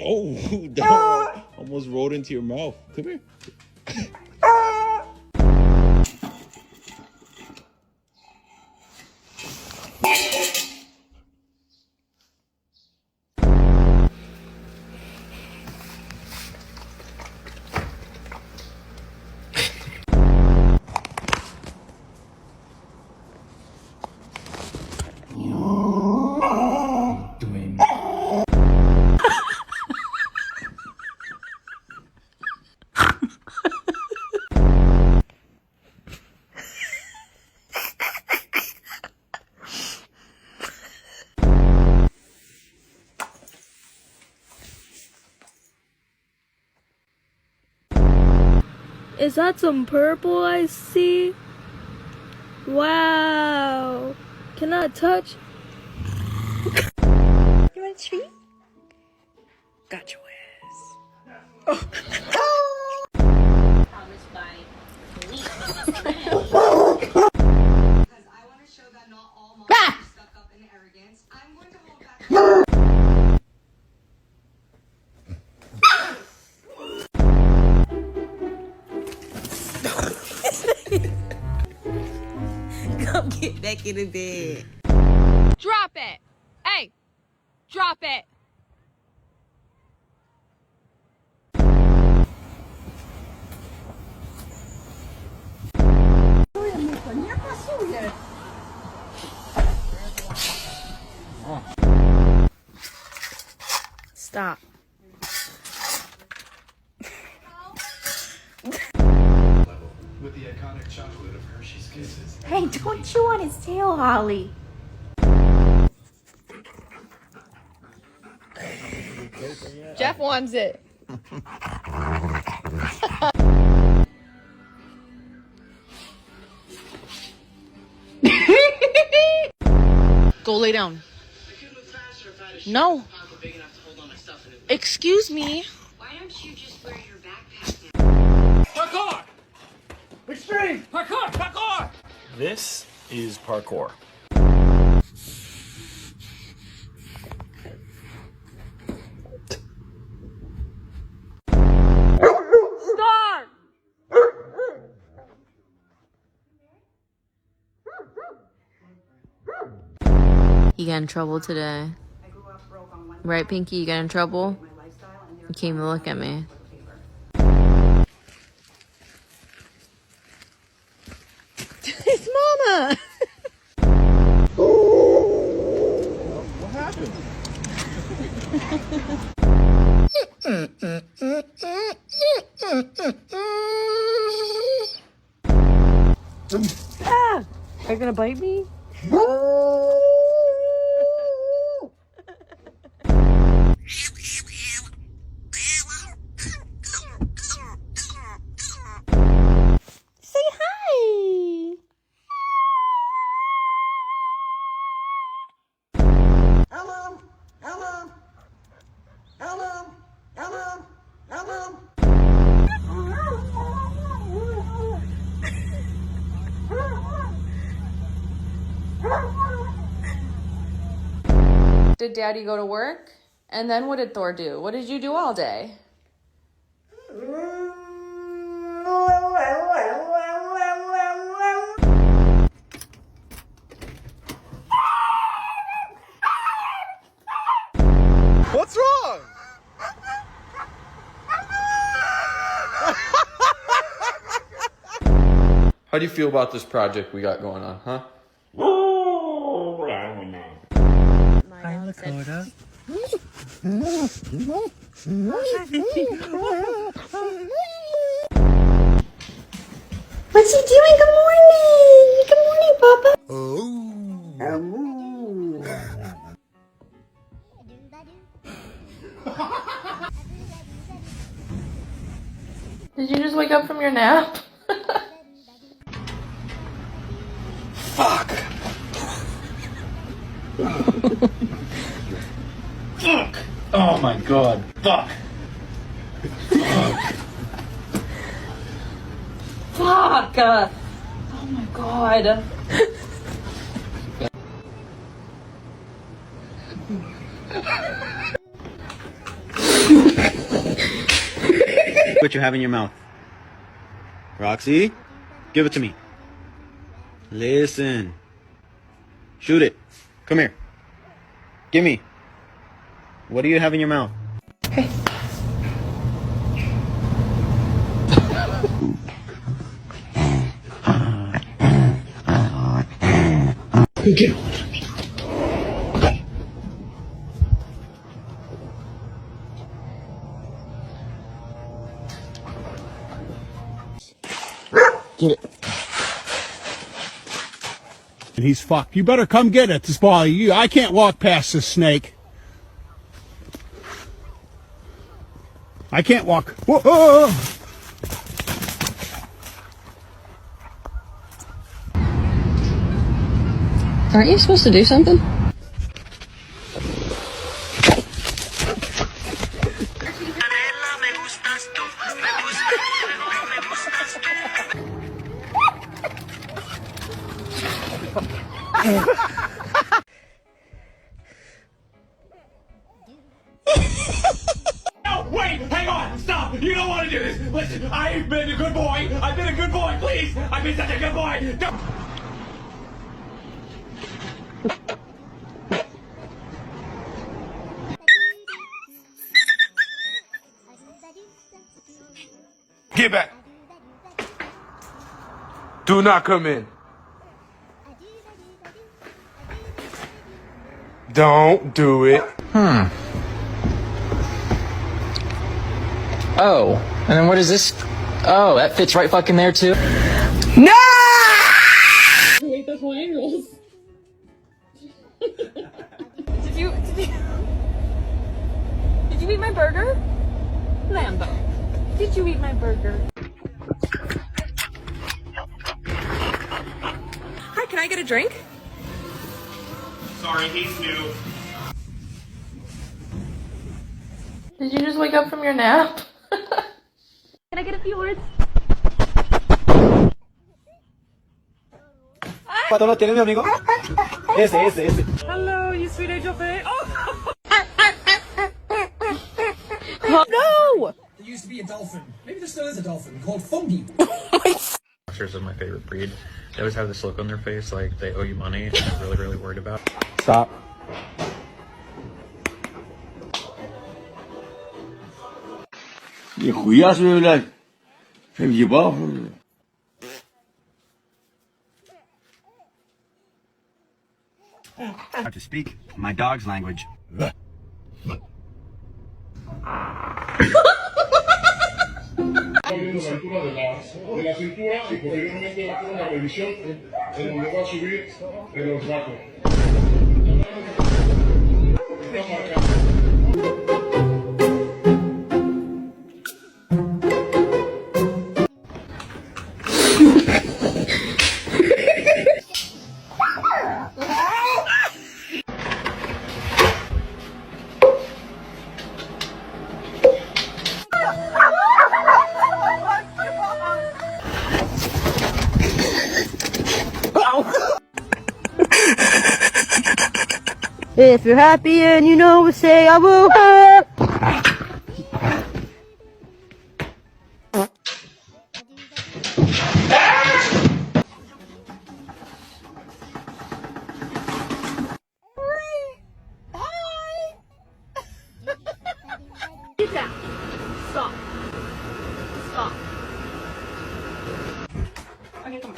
Oh, dog. Almost rolled into your mouth. Come here. Is that some purple I see? Wow. Can I touch? You want a treat? Got your ass. Promised by police. Because I want to show that not all moms are stuck up in arrogance. I'm going to hold back. Come get back in the bed. Drop it! Hey! Drop it! Stop. With the iconic chocolate of Hershey's Kisses. Hey, don't chew on his tail, Holly. Jeff wants it. Go lay down. No. Excuse me. Why don't you just wear your backpack now? Parkour! Extreme! Parkour! Parkour! This is parkour. Stop! You got in trouble today. Right, Pinky? You got in trouble? You came to look at me. It's Mama. What happened? Ah, are you gonna bite me? Say hi. Hello, hello, hello, hello, hello. Did Daddy go to work? And then what did Thor do? What did you do all day? What's wrong? How do you feel about this project we got going on, huh? Hi, Dakota. What's he doing? Good morning. Good morning, Papa. Did you just wake up from your nap? Fuck! Fuck! Oh my god, fuck! Fuck! Fuck! Oh my god. What you have in your mouth? Roxy, give it to me. Listen. Shoot it. Come here. Give me. What do you have in your mouth? Hey. Get it. And he's fucked. You better come get it. This ball, I can't walk past this snake. I can't walk. Whoa! Aren't you supposed to do something? No, wait, hang on, stop. You don't want to do this. Listen, I've been a good boy. I've been a good boy, please. I've been such a good boy. Don't. Get back. Do not come in. Don't do it. Oh, and then what is this? Oh, that fits right fucking there too. No! Wait, that's my angles. Did you eat my burger? Lambo. Did you eat my burger? Hi, can I get a drink? Sorry, he's new. Did you just wake up from your nap? Can I get a few words? ¿Cuánto lo tiene mi amigo? Ese. Hello, you sweet angel face. Oh! No! There used to be a dolphin. Maybe there still is a dolphin called Fungi. Boxers are my favorite breed. They always have this look on their face like they owe you money and they're really, really worried about. Stop. Нихуя себе, блядь. Ты въебал, что ли? I have to speak my dog's language. Viendo la altura de la cintura y posteriormente va a hacer una revisión en donde va a subir en los brazos. Está marcado. If you're happy and you know it, say I will. Get down. Stop. Stop. Okay, come on.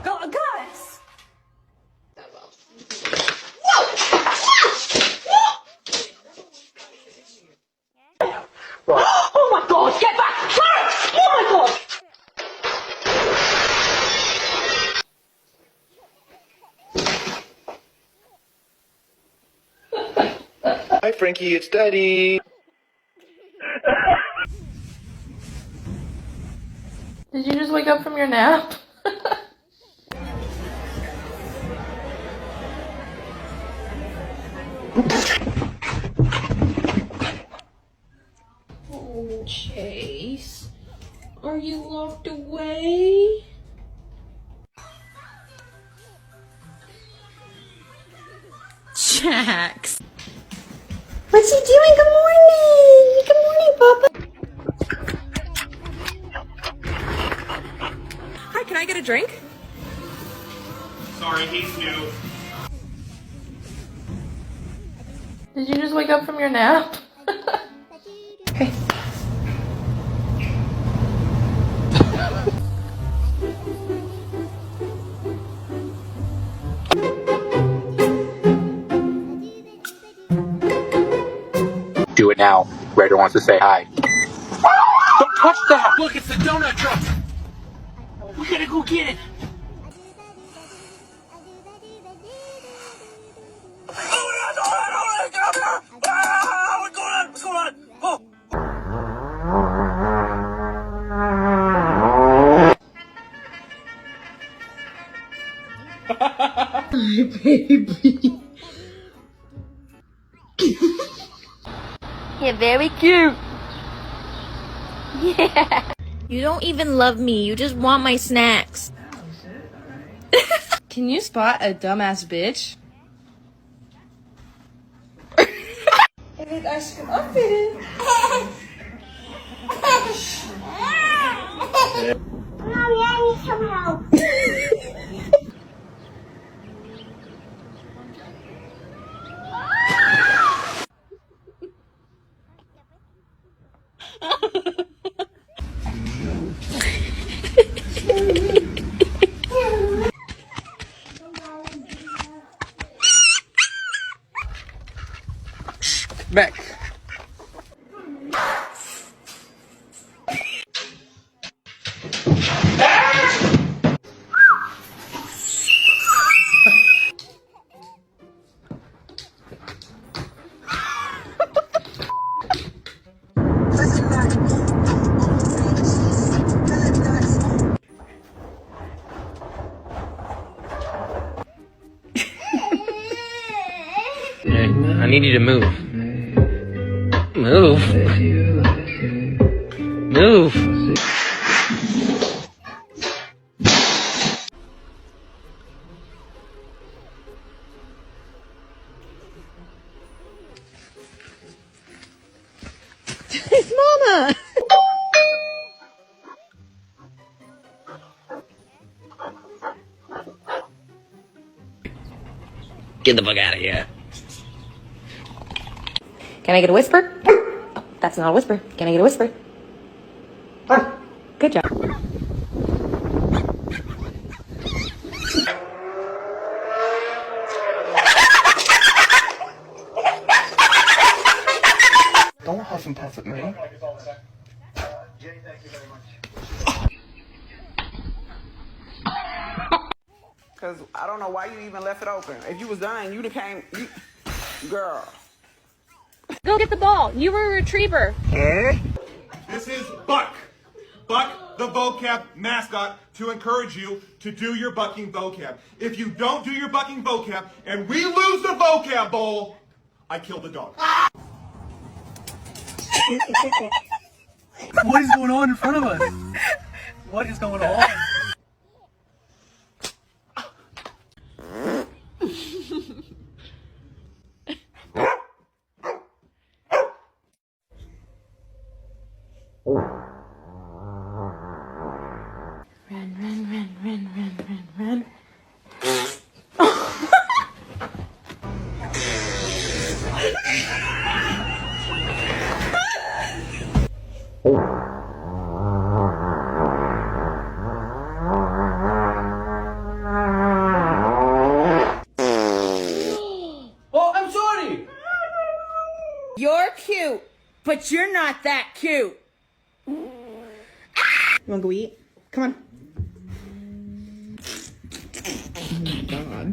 Go, guys! Oh my god, get back! Oh my god! Hi, Frankie, it's Daddy. Did you just wake up from your nap? Oh, Chase. Are you locked away? Jax. What's he doing? Good morning! Good morning, Papa! get a drink? Sorry, he's new. Did you just wake up from your nap? Hey. Do it now. Raider wants to say hi. Don't touch that! Look, it's the donut truck! We gotta go get it! What's going on? Oh! Hi, baby. You're very cute. Yeah. You don't even love me. You just want my snacks. Can you spot a dumbass bitch? Evet aşkım aferin. Mommy, I need some help. Back. I need you to move. Move. Move. It's Mama. Get the fuck out of here. Can I get a whisper? Oh, that's not a whisper. Can I get a whisper? Good job. Don't huff and puff at me. Cause I don't know why you even left it open. If you was done, you'd have came. Girl. Go get the ball. You were a retriever. This is Buck. Buck, the vocab mascot, to encourage you to do your bucking vocab. If you don't do your bucking vocab and we lose the vocab bowl, I kill the dog. What is going on in front of us? What is going on? Run, run, run, run, run, run, run. Oh, I'm sorry. You're cute, but you're not that cute. You wanna go eat? Come on. Oh my god.